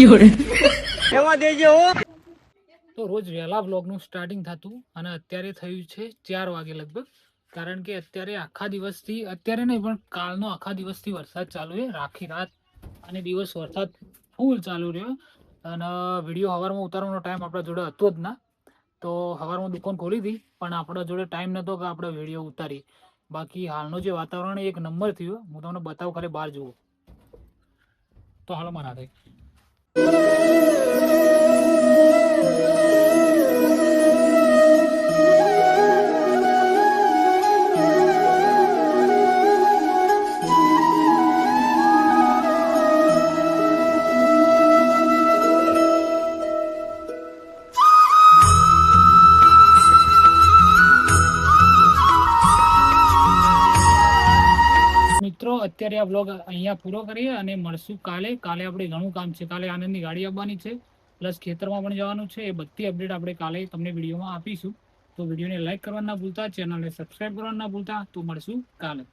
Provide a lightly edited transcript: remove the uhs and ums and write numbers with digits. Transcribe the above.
એમાં દેજો હો. તો રોજ વહેલા બ્લોગનું સ્ટાર્ટિંગ થતું અને અત્યારે થયું છે 4 વાગે લગભગ, કારણ કે અત્યારે આખા દિવસથી, અત્યારે નહીં પણ કાલનો આખા દિવસથી વરસાદ ચાલુ છે. આખી રાત અને દિવસ વરસાદ ફૂલ ચાલુ રહ્યો અને વિડીયો સવારમાં ઉતારવાનો ટાઈમ આપણા જોડે હતો જ ના. તો સવારમાં દુકાન ખોલી હતી પણ આપણા જોડે ટાઈમ નહોતો કે આપણે વિડીયો ઉતારીએ. બાકી હાલનું જે વાતાવરણ એક નંબર થયું. હું તમને બતાવું ખાલી બહાર જુઓ તો હાલો મારા થાય. મિત્રો અત્યારે આ બ્લોગ અહીંયા પૂરો કરીએ અને મળશું કાલે. કાલે આપણે ઘણું કામ છે. કાલે આનંદની ગાડી આવવાની છે, પ્લસ ખેતરમાં પણ જવાનું છે. એ બધી અપડેટ આપણે કાલે તમને વિડીયોમાં આપીશું. તો વિડીયોને લાઈક કરવાનું ના ભૂલતા, ચેનલને સબસ્ક્રાઈબ કરવાનું ના ભૂલતા. તો મળશું કાલે.